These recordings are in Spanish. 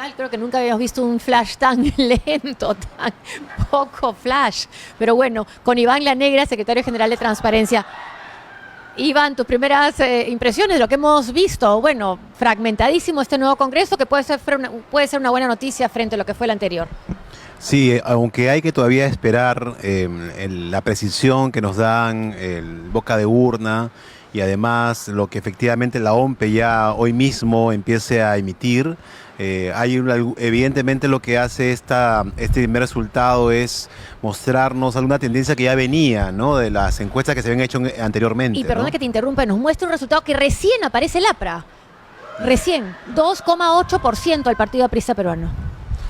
general creo que nunca habíamos visto un flash tan lento, tan poco flash. Pero bueno, con Iván Lanegra, secretario general de Transparencia. Iván, tus primeras impresiones de lo que hemos visto. Bueno, fragmentadísimo este nuevo Congreso, que puede ser una buena noticia frente a lo que fue el anterior. Sí, aunque hay que todavía esperar la precisión que nos dan el boca de urna y además lo que efectivamente la OMPE ya hoy mismo empiece a emitir. Evidentemente lo que hace este primer resultado es mostrarnos alguna tendencia que ya venía, ¿no?, de las encuestas que se habían hecho anteriormente. Y perdona, ¿no?, que te interrumpa, nos muestra un resultado que recién aparece el APRA. Recién, 2,8% al Partido Aprista Peruano.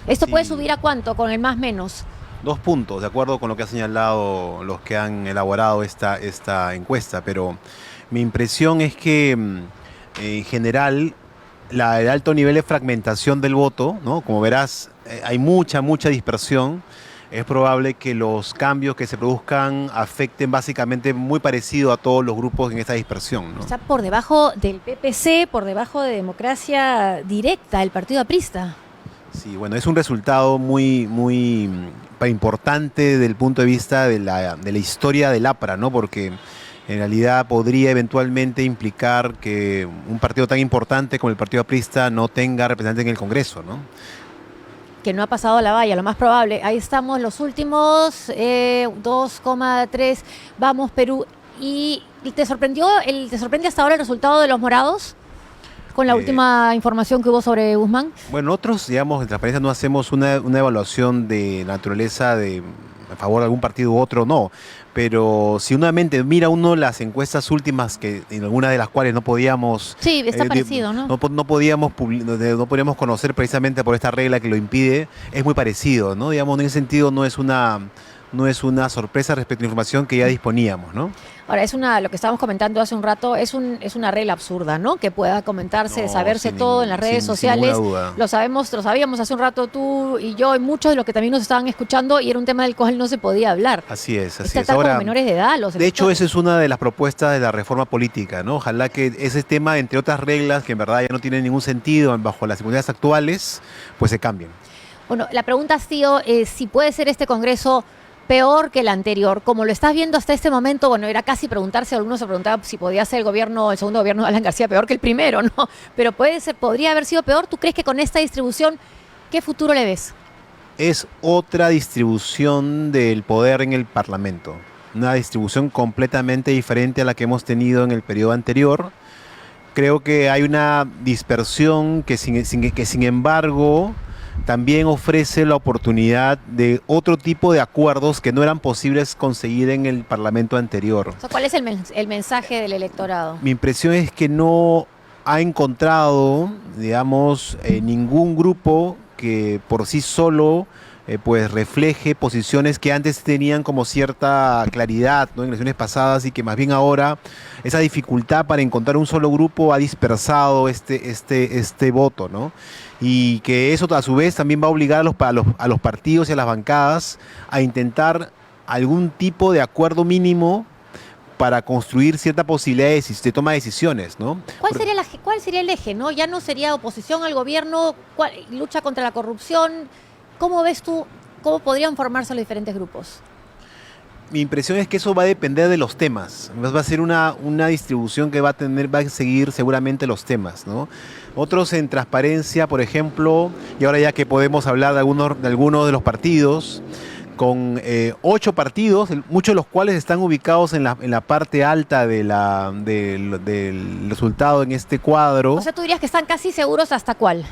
¿Esto Sí. puede subir a cuánto con el más menos? 2 puntos, de acuerdo con lo que ha señalado los que han elaborado esta encuesta, pero mi impresión es que en general el alto nivel de fragmentación del voto, ¿no?, como verás, hay mucha dispersión. Es probable que los cambios que se produzcan afecten básicamente muy parecido a todos los grupos en esta dispersión, ¿no? Está por debajo del PPC, por debajo de Democracia Directa, el Partido Aprista. Sí, bueno, es un resultado muy importante desde el punto de vista de la historia del APRA, ¿no? Porque en realidad podría eventualmente implicar que un partido tan importante como el Partido Aprista no tenga representante en el Congreso, ¿no? Que no ha pasado la valla, lo más probable. Ahí estamos, los últimos 2,3. Vamos, Perú. ¿Y te sorprende hasta ahora el resultado de los morados? Con la última información que hubo sobre Guzmán. Bueno, nosotros, digamos, en Transparencia no hacemos una evaluación de naturaleza a favor de algún partido u otro, no. Pero si mira las encuestas últimas, que en algunas de las cuales no podíamos... Sí, está parecido, ¿no? No podíamos conocer precisamente por esta regla que lo impide, es muy parecido, ¿no? Digamos, en ese sentido no es una sorpresa respecto a la información que ya disponíamos, ¿no? Ahora, lo que estábamos comentando hace un rato, es una regla absurda, ¿no? Que pueda comentarse, saberse todo en las redes sociales. Sin ninguna duda. Lo sabíamos hace un rato tú y yo y muchos de los que también nos estaban escuchando, y era un tema del cual no se podía hablar. Así es. Está como menores de edad los electores. De hecho, esa es una de las propuestas de la reforma política, ¿no? Ojalá que ese tema, entre otras reglas que en verdad ya no tienen ningún sentido bajo las circunstancias actuales, pues se cambien. Bueno, la pregunta ha sido si puede ser este Congreso peor que el anterior. Como lo estás viendo hasta este momento, bueno, era casi preguntarse, algunos se preguntaban si podía ser el segundo gobierno de Alan García peor que el primero, ¿no? Pero podría haber sido peor. ¿Tú crees que con esta distribución, qué futuro le ves? Es otra distribución del poder en el Parlamento. Una distribución completamente diferente a la que hemos tenido en el periodo anterior. Creo que hay una dispersión que sin embargo también ofrece la oportunidad de otro tipo de acuerdos que no eran posibles conseguir en el Parlamento anterior. O sea, ¿cuál es el mensaje del electorado? Mi impresión es que no ha encontrado, digamos, ningún grupo que por sí solo pues refleje posiciones que antes tenían como cierta claridad, ¿no?, en elecciones pasadas, y que más bien ahora esa dificultad para encontrar un solo grupo ha dispersado este voto, ¿no? Y que eso a su vez también va a obligar a los partidos y a las bancadas a intentar algún tipo de acuerdo mínimo para construir cierta posibilidad de toma de decisiones, ¿no? ¿Cuál sería el eje, no? Ya no sería oposición al gobierno, lucha contra la corrupción. ¿Cómo ves tú, cómo podrían formarse los diferentes grupos? Mi impresión es que eso va a depender de los temas. Va a ser una distribución que va a seguir seguramente los temas, ¿no? Otros en Transparencia, por ejemplo, y ahora ya que podemos hablar de algunos de los partidos, con 8 partidos, muchos de los cuales están ubicados en la parte alta del resultado en este cuadro. O sea, tú dirías que están casi seguros ¿hasta cuál?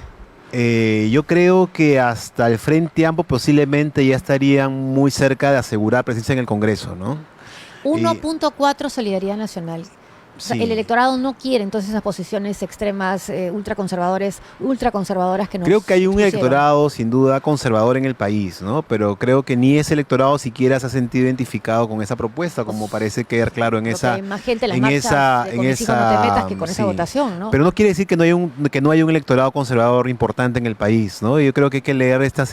Yo creo que hasta el Frente Amplio posiblemente ya estarían muy cerca de asegurar presencia en el Congreso, ¿no? 1.4 Solidaridad Nacional. O sea, Sí. el electorado no quiere entonces esas posiciones extremas, ultraconservadoras que nos Creo que hay un pusieron. electorado sin duda conservador en el país, ¿no? Pero creo que ni ese electorado siquiera se ha sentido identificado con esa propuesta, como parece quedar claro en Creo que esa... hay más gente en las en marchas esa- de en con mis hijos esa- no te metas que con esa sí. votación, ¿no? Pero no quiere decir que no haya un electorado conservador importante en el país, ¿no? Yo creo que hay que leer estos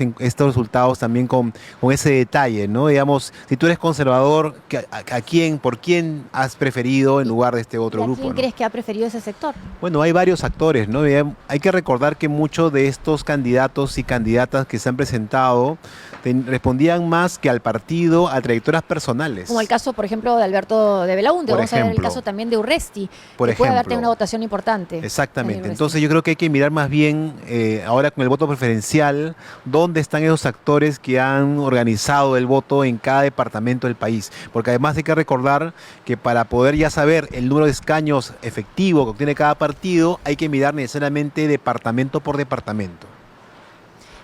resultados también con ese detalle, ¿no? Digamos, si tú eres conservador, ¿por quién has preferido en lugar de este otro ¿Y a grupo, quién ¿no? crees que ha preferido ese sector? Bueno, hay varios actores, ¿no? Hay que recordar que muchos de estos candidatos y candidatas que se han presentado respondían más que al partido, a trayectorias personales. Como el caso, por ejemplo, de Alberto de Belaúnde. Por Vamos a ver el ejemplo. caso también de Urresti, Por que puede haber ejemplo. tenido una votación importante. Exactamente. Urresti. Entonces yo creo que hay que mirar más bien ahora con el voto preferencial, dónde están esos actores que han organizado el voto en cada departamento del país. Porque además hay que recordar que para poder ya saber el número de escaños efectivo que obtiene cada partido, hay que mirar necesariamente departamento por departamento.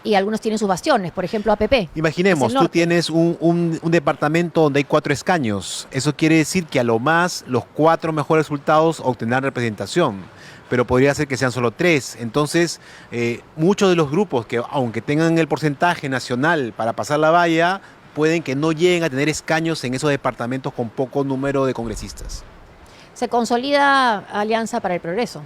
Y algunos tienen sus bastiones, por ejemplo, APP. Imaginemos, Es el tú norte. tienes un departamento donde hay 4 escaños. Eso quiere decir que a lo más los 4 mejores resultados obtendrán representación. Pero podría ser que sean solo 3. Entonces, muchos de los grupos que, aunque tengan el porcentaje nacional para pasar la valla, pueden que no lleguen a tener escaños en esos departamentos con poco número de congresistas. Se consolida Alianza para el Progreso.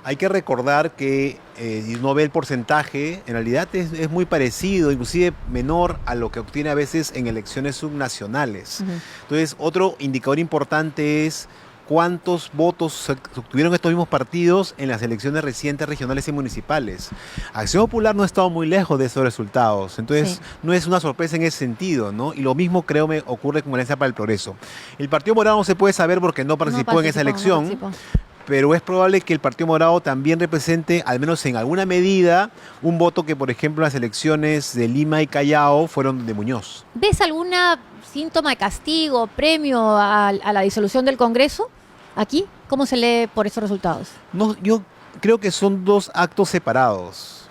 Hay que recordar que, si uno ve el porcentaje, en realidad es muy parecido, inclusive menor a lo que obtiene a veces en elecciones subnacionales. Entonces, otro indicador importante es cuántos votos obtuvieron estos mismos partidos en las elecciones recientes regionales y municipales. Acción Popular no ha estado muy lejos de esos resultados, entonces Sí. no es una sorpresa en ese sentido, ¿no? Y lo mismo creo me ocurre con Alianza para el Progreso. El Partido Morado no se puede saber porque no participó en esa elección. No participó. Pero es probable que el Partido Morado también represente, al menos en alguna medida, un voto que, por ejemplo, las elecciones de Lima y Callao fueron de Muñoz. ¿Ves alguna síntoma de castigo, premio a la disolución del Congreso aquí? ¿Cómo se lee por esos resultados? No, yo creo que son dos actos separados.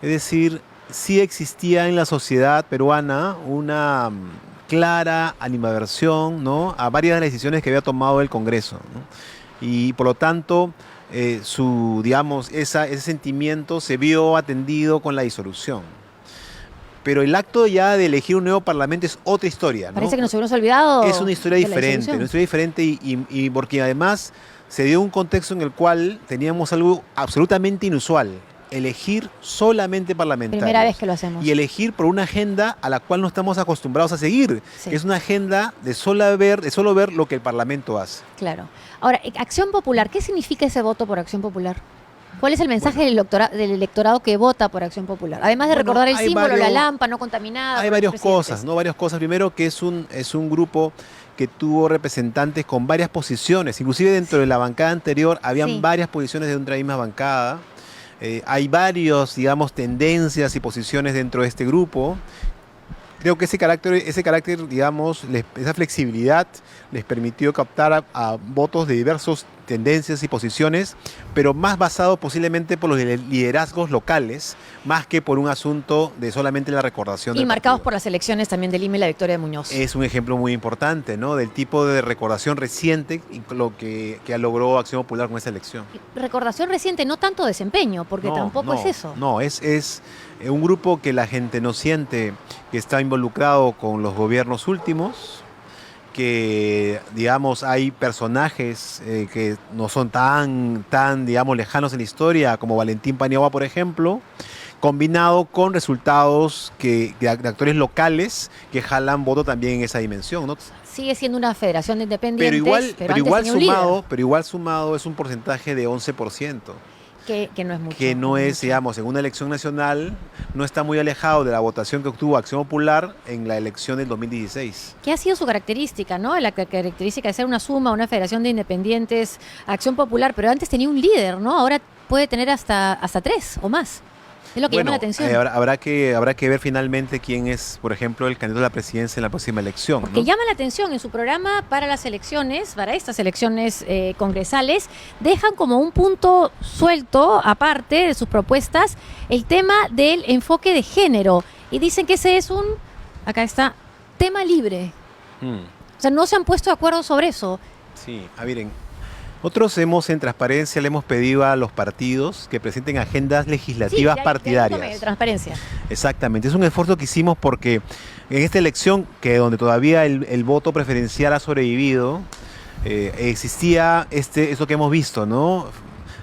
Es decir, sí existía en la sociedad peruana una clara animadversión, ¿no?, a varias de las decisiones que había tomado el Congreso, ¿no? Y por lo tanto, ese sentimiento se vio atendido con la disolución. Pero el acto ya de elegir un nuevo parlamento es otra historia, ¿no? Parece que nos hubiéramos olvidado. Es una historia de la diferente, disolución. una historia diferente y porque además se dio un contexto en el cual teníamos algo absolutamente inusual: elegir solamente parlamentarios. Primera vez que lo hacemos. Y elegir por una agenda a la cual no estamos acostumbrados a seguir. Sí. Es una agenda de solo ver lo que el Parlamento hace. Claro. Ahora, Acción Popular, ¿qué significa ese voto por Acción Popular? ¿Cuál es el mensaje del electorado que vota por Acción Popular? Además de Bueno, recordar el hay símbolo, varios- la lámpara no contaminada. Hay por los varias cosas, presidentes. ¿no? Varias cosas. Primero, que es un grupo que tuvo representantes con varias posiciones. Inclusive dentro de la bancada anterior habían Sí. varias posiciones de una misma bancada. Hay varios, digamos, tendencias y posiciones dentro de este grupo. Creo que ese carácter, digamos, esa flexibilidad les permitió captar a votos de diversas tendencias y posiciones, pero más basado posiblemente por los liderazgos locales, más que por un asunto de solamente la recordación Y del marcados partido. por las elecciones también de Lima y la victoria de Muñoz. Es un ejemplo muy importante, ¿no?, del tipo de recordación reciente y lo que logró Acción Popular con esa elección. Recordación reciente, no tanto desempeño, porque tampoco es eso. No, es un grupo que la gente no siente que está involucrado con los gobiernos últimos, que, digamos, hay personajes que no son tan, digamos, lejanos en la historia, como Valentín Paniagua, por ejemplo, combinado con resultados de actores locales que jalan voto también en esa dimensión, ¿no? Sigue siendo una federación de independientes, Pero antes igual tenía un líder, sumado es un porcentaje de 11%. que no es mucho. Que no es, mucho. digamos, en una elección nacional, no está muy alejado de la votación que obtuvo Acción Popular en la elección del 2016. ¿Qué ha sido su característica, no? La característica de ser una suma, una federación de independientes, Acción Popular, pero antes tenía un líder, ¿no? Ahora puede tener hasta 3 o más. Es lo que llama la atención. Habrá que ver finalmente quién es, por ejemplo, el candidato a la presidencia en la próxima elección, Porque ¿no? llama la atención en su programa para las elecciones, para estas elecciones congresales, dejan como un punto suelto, aparte de sus propuestas, el tema del enfoque de género. Y dicen que ese es acá está, tema libre. O sea, no se han puesto de acuerdo sobre eso. Sí, miren, nosotros en Transparencia le hemos pedido a los partidos que presenten agendas legislativas Sí, partidarias. Transparencia. Exactamente, es un esfuerzo que hicimos porque en esta elección, donde todavía el voto preferencial ha sobrevivido, existía eso que hemos visto, ¿no?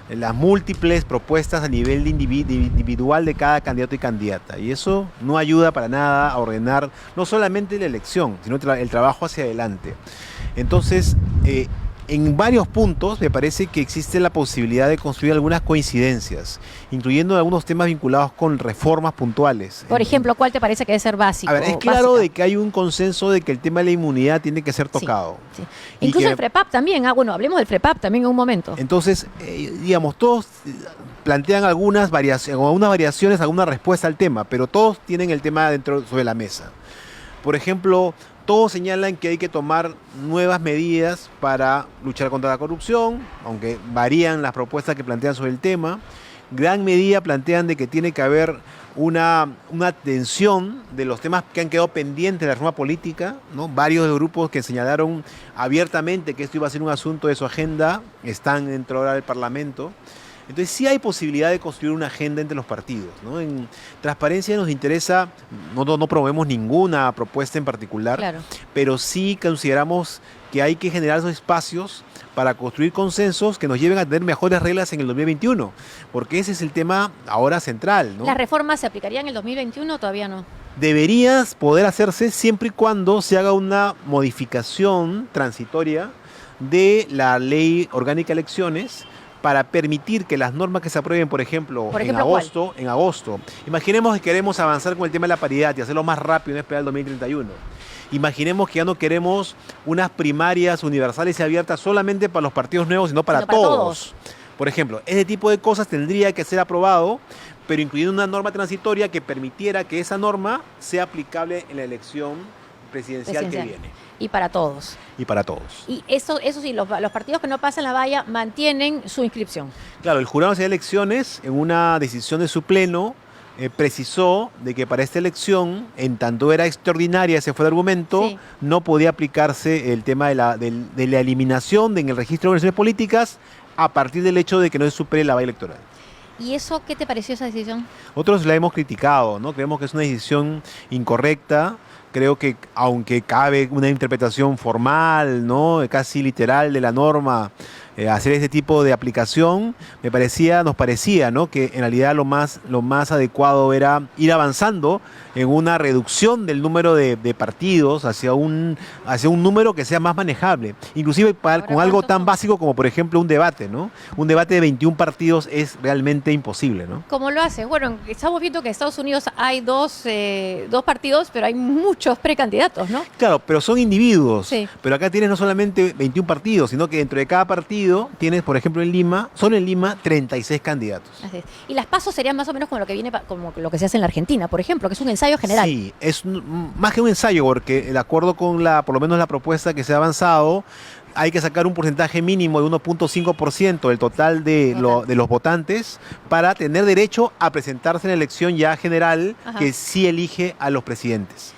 Las múltiples propuestas a nivel individual de cada candidato y candidata. Y eso no ayuda para nada a ordenar no solamente la elección, sino el trabajo hacia adelante. Entonces, en varios puntos me parece que existe la posibilidad de construir algunas coincidencias, incluyendo algunos temas vinculados con reformas puntuales. Por ejemplo, ¿cuál te parece que debe ser básico? A ver, es claro básica? de que hay un consenso de que el tema de la inmunidad tiene que ser tocado. Sí. Y Incluso que- el FREPAP también. Bueno, hablemos del FREPAP también en un momento. Entonces, digamos, todos plantean algunas variaciones, alguna respuesta al tema, pero todos tienen el tema dentro sobre la mesa. Por ejemplo, todos señalan que hay que tomar nuevas medidas para luchar contra la corrupción, aunque varían las propuestas que plantean sobre el tema. Gran medida plantean de que tiene que haber una atención de los temas que han quedado pendientes de la reforma política, ¿no? Varios de los grupos que señalaron abiertamente que esto iba a ser un asunto de su agenda están dentro ahora del Parlamento. Entonces sí hay posibilidad de construir una agenda entre los partidos, ¿no? En transparencia nos interesa, no promovemos ninguna propuesta en particular, Claro. pero sí consideramos que hay que generar esos espacios para construir consensos que nos lleven a tener mejores reglas en el 2021, porque ese es el tema ahora central, ¿no? ¿Las reformas se aplicarían en el 2021 o todavía no? Deberías poder hacerse siempre y cuando se haga una modificación transitoria de la ley orgánica de elecciones para permitir que las normas que se aprueben, por ejemplo, Por en ejemplo, agosto, imaginemos que queremos avanzar con el tema de la paridad y hacerlo más rápido y no esperar el 2031. Imaginemos que ya no queremos unas primarias universales y abiertas solamente para los partidos nuevos, sino para Sino para todos. Por ejemplo, ese tipo de cosas tendría que ser aprobado, pero incluyendo una norma transitoria que permitiera que esa norma sea aplicable en la elección presidencial que viene. Y para todos. Y para todos. Y eso sí, los partidos que no pasan la valla mantienen su inscripción. Claro, el Jurado Nacional de Elecciones, en una decisión de su pleno, precisó de que para esta elección, en tanto era extraordinaria, ese fue el argumento, Sí. no podía aplicarse el tema de la eliminación en el registro de organizaciones políticas a partir del hecho de que no se supere la valla electoral. ¿Y eso qué te pareció esa decisión? Otros la hemos criticado, ¿no? Creemos que es una decisión incorrecta. Creo que aunque cabe una interpretación formal, ¿no? Casi literal de la norma, hacer ese tipo de aplicación, nos parecía, ¿no? Que en realidad lo más adecuado era ir avanzando en una reducción del número de partidos hacia un número que sea más manejable. Inclusive con algo tan básico como, por ejemplo, un debate, ¿no? Un debate de 21 partidos es realmente imposible, ¿no? ¿Cómo lo hace? Bueno, estamos viendo que en Estados Unidos hay dos partidos, pero hay muchos precandidatos, ¿no? Claro, pero son individuos. Sí. Pero acá tienes no solamente 21 partidos, sino que dentro de cada partido tienes, por ejemplo, solo en Lima, 36 candidatos. Así es. Y las pasos serían más o menos como lo que viene, como lo que se hace en la Argentina, por ejemplo, que es un ensayo general. Sí, más que un ensayo, porque de acuerdo con por lo menos la propuesta que se ha avanzado, hay que sacar un porcentaje mínimo de 1.5% del total de los votantes para tener derecho a presentarse en la elección ya general. Ajá. Que sí elige a los presidentes.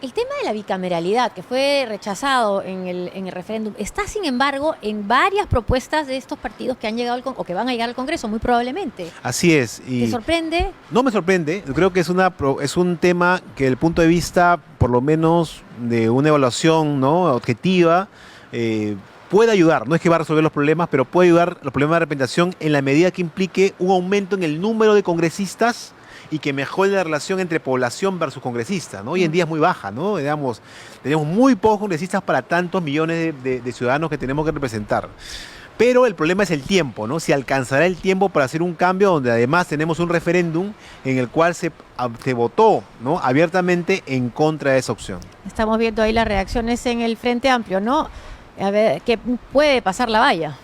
El tema de la bicameralidad, que fue rechazado en el referéndum, está sin embargo en varias propuestas de estos partidos que han llegado o que van a llegar al Congreso, muy probablemente. Así es. ¿Te sorprende? No me sorprende. Creo que es un tema que desde el punto de vista, por lo menos, de una evaluación, ¿no?, objetiva, puede ayudar. No es que va a resolver los problemas, pero puede ayudar los problemas de representación en la medida que implique un aumento en el número de congresistas y que mejore la relación entre población versus congresistas, ¿no? Hoy en día es muy baja, ¿no? Digamos, tenemos muy pocos congresistas para tantos millones de ciudadanos que tenemos que representar. Pero el problema es el tiempo, ¿no? Si alcanzará el tiempo para hacer un cambio donde además tenemos un referéndum en el cual se votó, ¿no?, abiertamente en contra de esa opción. Estamos viendo ahí las reacciones en el Frente Amplio, ¿no? A ver, que puede pasar la valla.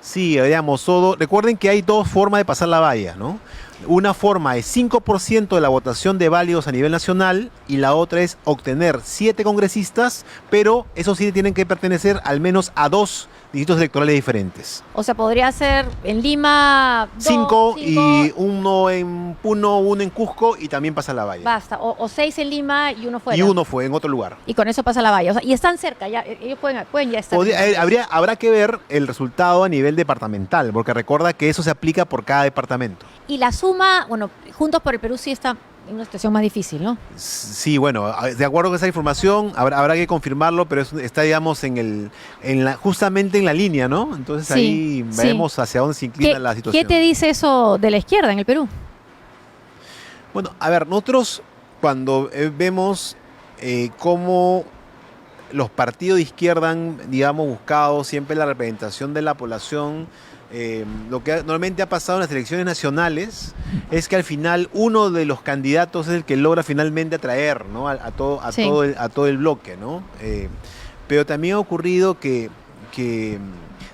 Sí, digamos, recuerden que hay dos formas de pasar la valla, ¿no? Una forma es 5% de la votación de válidos a nivel nacional y la otra es obtener 7 congresistas, pero esos 7 tienen que pertenecer al menos a 2 distritos electorales diferentes. O sea, podría ser en Lima 5 y uno en Puno, uno en Cusco y también pasa la valla. Basta, o 6 en Lima y uno fuera. Y uno fue en otro lugar. Y con eso pasa la valla. O sea, y están cerca, ya, ellos pueden ya estar. Habrá que ver el resultado a nivel departamental, porque recuerda que eso se aplica por cada departamento. Y la suma, bueno, Juntos por el Perú sí está en una situación más difícil, ¿no? Sí, bueno, de acuerdo con esa información, habrá que confirmarlo, pero está, digamos, justamente en la línea, ¿no? Entonces sí, ahí veremos hacia dónde se inclina la situación. ¿Qué te dice eso de la izquierda en el Perú? Bueno, a ver, nosotros cuando vemos cómo los partidos de izquierda han, digamos, buscado siempre la representación de la población. Lo que normalmente ha pasado en las elecciones nacionales es que al final uno de los candidatos es el que logra finalmente atraer, ¿no? a todo el bloque, ¿no? Pero también ha ocurrido que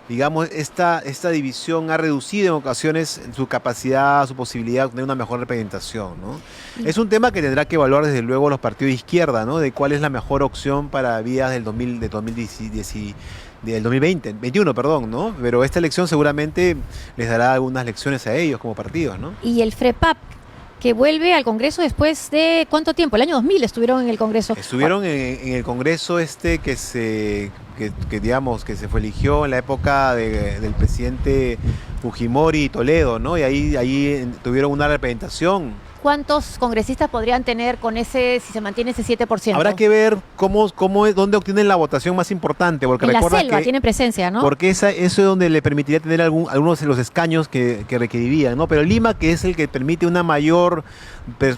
digamos, esta división ha reducido en ocasiones su capacidad, su posibilidad de tener una mejor representación, ¿no? Es un tema que tendrá que evaluar desde luego los partidos de izquierda, ¿no? De cuál es la mejor opción para vías del 2021, perdón, ¿no? Pero esta elección seguramente les dará algunas lecciones a ellos como partidos, ¿no? Y el FREPAP, que vuelve al Congreso después de ¿cuánto tiempo? El año 2000 estuvieron en el Congreso. Estuvieron en el Congreso que se fue eligió en la época del presidente Fujimori y Toledo, ¿no? Y ahí tuvieron una representación. ¿Cuántos congresistas podrían tener con ese, si se mantiene ese 7%? Habrá que ver dónde obtienen la votación más importante, porque en recuerda la selva que tiene presencia, ¿no? Porque eso es donde le permitiría tener algunos de los escaños que requerirían, ¿no? Pero Lima, que es el que permite una mayor,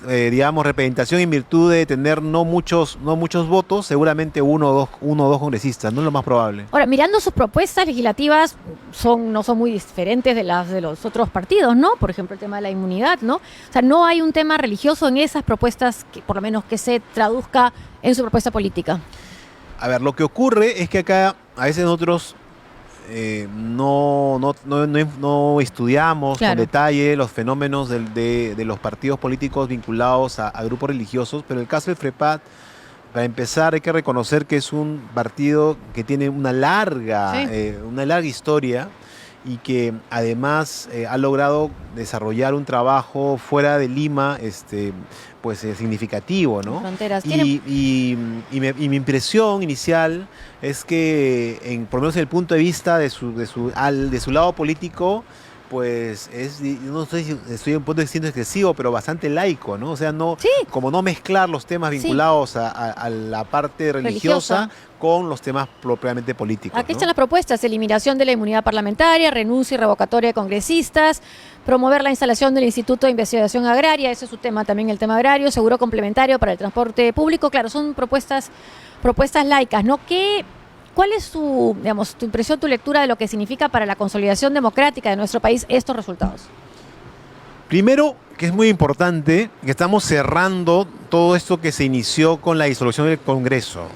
digamos, representación en virtud de tener no muchos votos, seguramente uno o dos congresistas, no es lo más probable. Ahora, mirando sus propuestas legislativas, no son muy diferentes de las de los otros partidos, ¿no? Por ejemplo, el tema de la inmunidad, ¿no? O sea, no hay un tema religioso en esas propuestas, que por lo menos que se traduzca en su propuesta política. A ver, lo que ocurre es que acá a veces nosotros no estudiamos con detalle los fenómenos de los partidos políticos vinculados a grupos religiosos, pero en el caso del FREPAP, para empezar, hay que reconocer que es un partido que tiene una larga historia y que además ha logrado desarrollar un trabajo fuera de Lima significativo, ¿no? Fronteras. Y mi impresión inicial es que, por lo menos desde el punto de vista de su lado político, pues no sé si estoy en un punto distinto excesivo, pero bastante laico, ¿no? O sea, como no mezclar los temas vinculados a la parte religiosa con los temas propiamente políticos. Aquí están las propuestas: eliminación de la inmunidad parlamentaria, renuncia y revocatoria de congresistas, promover la instalación del Instituto de Investigación Agraria, ese es su tema también, el tema agrario, seguro complementario para el transporte público. Claro, son propuestas laicas, ¿no? ¿Cuál es tu impresión, tu lectura de lo que significa para la consolidación democrática de nuestro país estos resultados? Primero, que es muy importante, que estamos cerrando todo esto que se inició con la disolución del Congreso,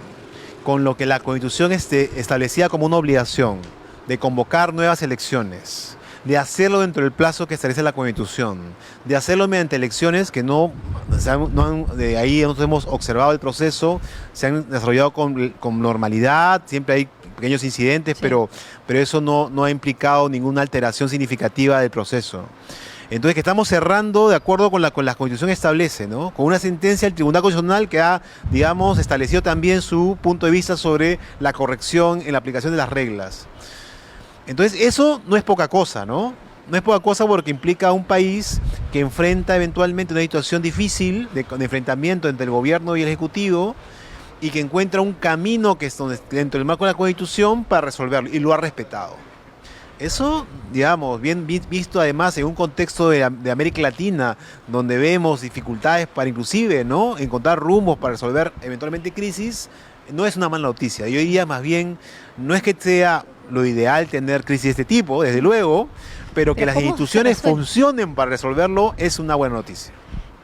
con lo que la Constitución establecía como una obligación de convocar nuevas elecciones, de hacerlo dentro del plazo que establece la Constitución, de hacerlo mediante elecciones que de ahí nosotros hemos observado el proceso, se han desarrollado con normalidad, siempre hay pequeños incidentes, pero eso no ha implicado ninguna alteración significativa del proceso. Entonces, que estamos cerrando de acuerdo con la Constitución establece, ¿no? Con una sentencia del Tribunal Constitucional que ha, digamos, establecido también su punto de vista sobre la corrección en la aplicación de las reglas. Entonces, eso no es poca cosa, ¿no? No es poca cosa porque implica a un país que enfrenta eventualmente una situación difícil de enfrentamiento entre el gobierno y el ejecutivo y que encuentra un camino que es dentro del marco de la Constitución para resolverlo, y lo ha respetado. Eso, digamos, bien visto además en un contexto de América Latina, donde vemos dificultades para inclusive, ¿no?, encontrar rumbos para resolver eventualmente crisis, no es una mala noticia. Yo diría más bien, no es que sea lo ideal tener crisis de este tipo, desde luego, pero que las instituciones funcionen para resolverlo es una buena noticia.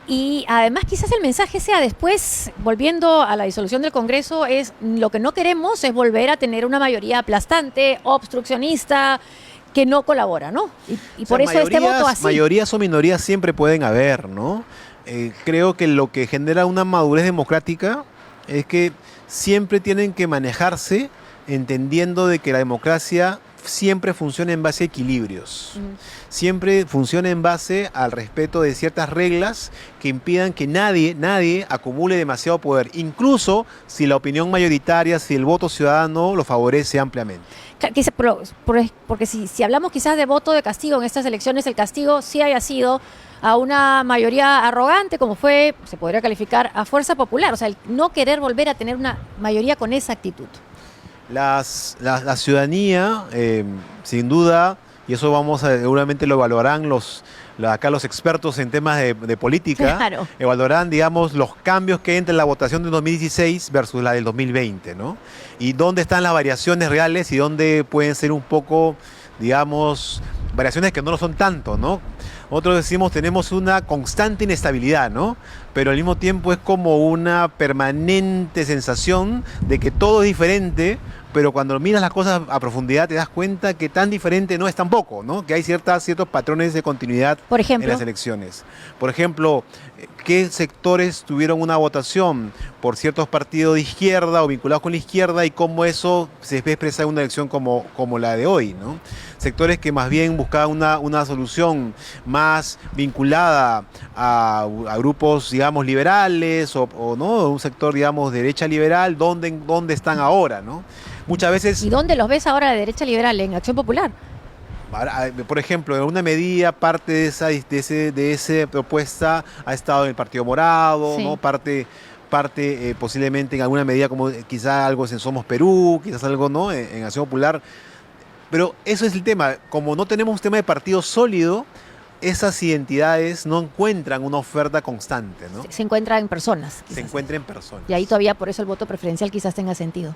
Y además quizás el mensaje sea después, volviendo a la disolución del Congreso, lo que no queremos es volver a tener una mayoría aplastante, obstruccionista, que no colabora, ¿no? Y por eso este voto así. Mayorías o minorías siempre pueden haber, ¿no? Creo que lo que genera una madurez democrática es que siempre tienen que manejarse entendiendo de que la democracia siempre funciona en base a equilibrios. Siempre funciona en base al respeto de ciertas reglas que impidan que nadie acumule demasiado poder, incluso si la opinión mayoritaria, si el voto ciudadano lo favorece ampliamente. Porque si hablamos quizás de voto de castigo en estas elecciones, el castigo sí haya sido a una mayoría arrogante, como se podría calificar a Fuerza Popular, o sea, el no querer volver a tener una mayoría con esa actitud. La ciudadanía, sin duda, y eso seguramente lo evaluarán los acá los expertos en temas de política, Claro. evaluarán, digamos, los cambios que hay entre la votación de 2016 versus la del 2020, ¿no? Y dónde están las variaciones reales y dónde pueden ser un poco, digamos, variaciones que no lo son tanto, ¿no? Nosotros decimos tenemos una constante inestabilidad, ¿no? Pero al mismo tiempo es como una permanente sensación de que todo es diferente, pero cuando miras las cosas a profundidad te das cuenta que tan diferente no es tampoco, ¿no? Que hay ciertos patrones de continuidad Por ejemplo, en las elecciones. Por ejemplo, ¿qué sectores tuvieron una votación por ciertos partidos de izquierda o vinculados con la izquierda y cómo eso se expresa en una elección como la de hoy, ¿no? Sectores que más bien buscaban una solución más vinculada a grupos, digamos, liberales o no, un sector, digamos, derecha liberal, ¿dónde están ahora, ¿no? Muchas veces... ¿y dónde los ves ahora la derecha liberal? En Acción Popular. Por ejemplo, en alguna medida parte de esa propuesta ha estado en el Partido Morado, Sí. ¿no? Parte posiblemente en alguna medida como quizá algo en Somos Perú, quizás algo, ¿no? En Acción Popular. Pero eso es el tema. Como no tenemos un tema de partido sólido, esas identidades no encuentran una oferta constante, ¿no? Se encuentra en personas. Se quizás. encuentran en personas. Y ahí todavía por eso el voto preferencial quizás tenga sentido.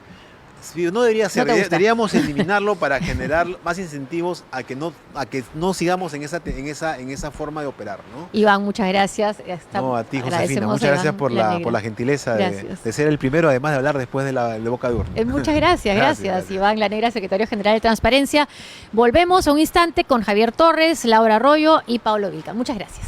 Sí, no debería ser, ¿No te gusta? deberíamos eliminarlo para generar más incentivos a que no sigamos en esa forma de operar, ¿no? Iván, muchas gracias. No, a ti, Josefina, Agradecemos muchas a gracias Iván por Lanegra. la gentileza Gracias. de ser el primero, además de hablar después de Boca de Urna. Muchas gracias, Gracias, gracias. Iván Lanegra, secretario general de Transparencia. Volvemos a un instante con Javier Torres, Laura Arroyo y Pablo Vilca. Muchas gracias.